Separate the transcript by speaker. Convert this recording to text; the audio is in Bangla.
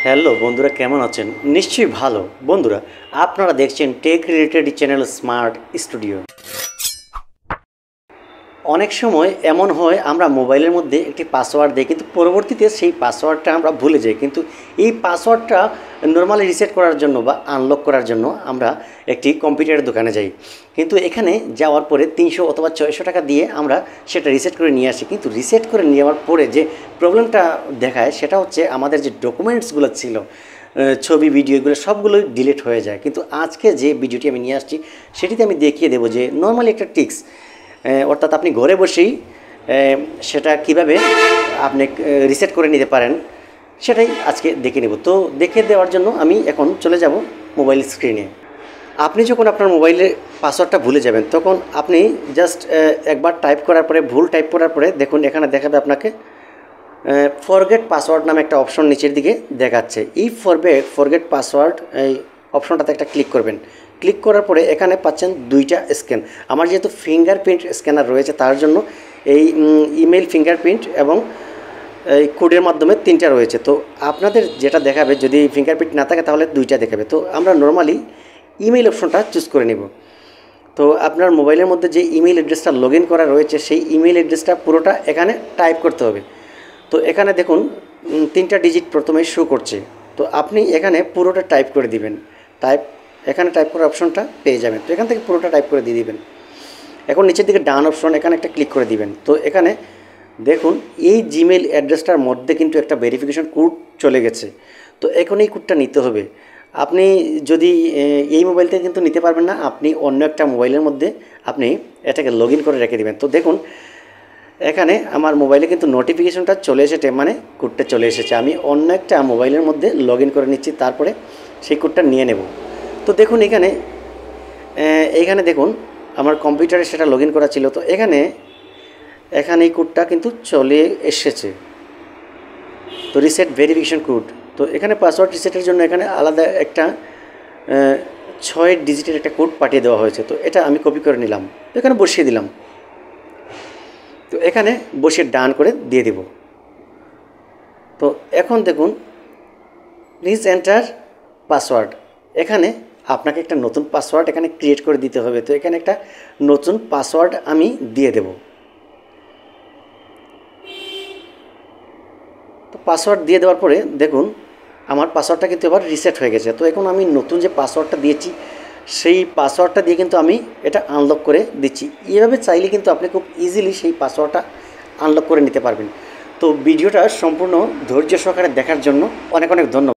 Speaker 1: হ্যালো বন্ধুরা, কেমন আছেন? নিশ্চয়ই ভালো। বন্ধুরা, আপনারা দেখছেন tech related channel smart studio. অনেক সময় এমন হয় আমরা মোবাইলের মধ্যে একটি পাসওয়ার্ড দিই, কিন্তু পরবর্তীতে সেই পাসওয়ার্ডটা আমরা ভুলে যাই। কিন্তু এই পাসওয়ার্ডটা নর্মালি রিসেট করার জন্য বা আনলক করার জন্য আমরা একটি কম্পিউটারের দোকানে যাই, কিন্তু এখানে যাওয়ার পরে 300 অথবা 600 টাকা দিয়ে আমরা সেটা রিসেট করে নিয়ে আসি। কিন্তু রিসেট করে নেওয়ার পরে যে প্রবলেমটা দেখায় সেটা হচ্ছে আমাদের যে ডকুমেন্টসগুলো ছিল, ছবি ভিডিও, এগুলো সবগুলোই ডিলিট হয়ে যায়। কিন্তু আজকে যে ভিডিওটি আমি নিয়ে আসছি সেটিতে আমি দেখিয়ে দেবো যে নর্মালি একটা টিক্স, অর্থাৎ আপনি ঘরে বসেই সেটা কিভাবে আপনি রিসেট করে নিতে পারেন সেটাই আজকে দেখে নেব। তো দেখে দেওয়ার জন্য আমি এখন চলে যাব মোবাইল স্ক্রিনে। আপনি যখন আপনার মোবাইলে পাসওয়ার্ডটা ভুলে যাবেন তখন আপনি জাস্ট একবার টাইপ করার পরে, ভুল টাইপ করার পরে দেখুন এখানে দেখাবে আপনাকে ফরগেট পাসওয়ার্ড নামে একটা অপশন নিচের দিকে দেখাচ্ছে। এই ফরগেট পাসওয়ার্ড এই অপশনটাতে একটা ক্লিক করবেন। ক্লিক করার পরে এখানে পাচ্ছেন দুইটা স্ক্যান। আমার যেহেতু ফিঙ্গারপ্রিন্ট স্ক্যানার রয়েছে তার জন্য এই ইমেল ফিঙ্গারপ্রিন্ট এবং এই কোডের মাধ্যমে 3টা রয়েছে। তো আপনাদের যেটা দেখাবে, যদি ফিঙ্গারপ্রিন্ট না থাকে তাহলে 2টা দেখাবে। তো আমরা নর্মালি ইমেল অপশনটা চুজ করে নেব। তো আপনার মোবাইলের মধ্যে যে ইমেল অ্যাড্রেসটা লগ ইন করা রয়েছে সেই ইমেল অ্যাড্রেসটা পুরোটা এখানে টাইপ করতে হবে। তো এখানে দেখুন 3টা ডিজিট প্রথমেই শো করছে। তো আপনি এখানে পুরোটা টাইপ করে দিবেন। এখানে টাইপ করার অপশনটা পেয়ে যাবেন। তো এখান থেকে পুরোটা টাইপ করে দিয়ে দিবেন। এখন নিচের দিকে ডান অপশন, এখানে একটা ক্লিক করে দিবেন। তো এখানে দেখুন এই জিমেল অ্যাড্রেসটার মধ্যে কিন্তু একটা ভেরিফিকেশন কোড চলে গেছে। তো এখন এই কোডটা নিতে হবে। আপনি যদি এই মোবাইল থেকে কিন্তু নিতে পারবেন না, আপনি অন্য একটা মোবাইলের মধ্যে আপনি এটাকে লগ ইন করে রেখে দেবেন। তো দেখুন এখানে আমার মোবাইলে কিন্তু নোটিফিকেশনটা চলে এসেছে, মানে কোডটা চলে এসেছে। আমি অন্য একটা মোবাইলের মধ্যে লগ ইন করে নিচ্ছি, তারপরে সেই কোডটা নিয়ে নেব। তো দেখুন এইখানে দেখুন আমার কম্পিউটারে সেটা লগ ইন করা ছিল। তো এখানে এই কোডটা কিন্তু চলে এসেছে। তো রিসেট ভেরিফিকেশন কোড। তো এখানে পাসওয়ার্ড রিসেটের জন্য এখানে আলাদা একটা 6 ডিজিটের একটা কোড পাঠিয়ে দেওয়া হয়েছে। তো এটা আমি কপি করে নিলাম, তো এখানে বসিয়ে দিলাম। তো এখানে বসিয়ে ডান করে দিয়ে দেব। তো এখন দেখুন প্লিজ এন্টার পাসওয়ার্ড। এখানে আপনাকে একটা নতুন পাসওয়ার্ড এখানে ক্রিয়েট করে দিতে হবে। তো এখানে একটা নতুন পাসওয়ার্ড আমি দিয়ে দেব। তো পাসওয়ার্ড দিয়ে দেওয়ার পরে দেখুন আমার পাসওয়ার্ডটা কিন্তু এবার রিসেট হয়ে গেছে। তো এখন আমি নতুন যে পাসওয়ার্ডটা দিয়েছি সেই পাসওয়ার্ডটা দিয়ে কিন্তু আমি এটা আনলক করে দিচ্ছি। এইভাবে চাইলে কিন্তু আপনি খুব ইজিলি সেই পাসওয়ার্ডটা আনলক করে নিতে পারবেন। তো ভিডিওটা সম্পূর্ণ ধৈর্য সহকারে দেখার জন্য অনেক অনেক ধন্যবাদ।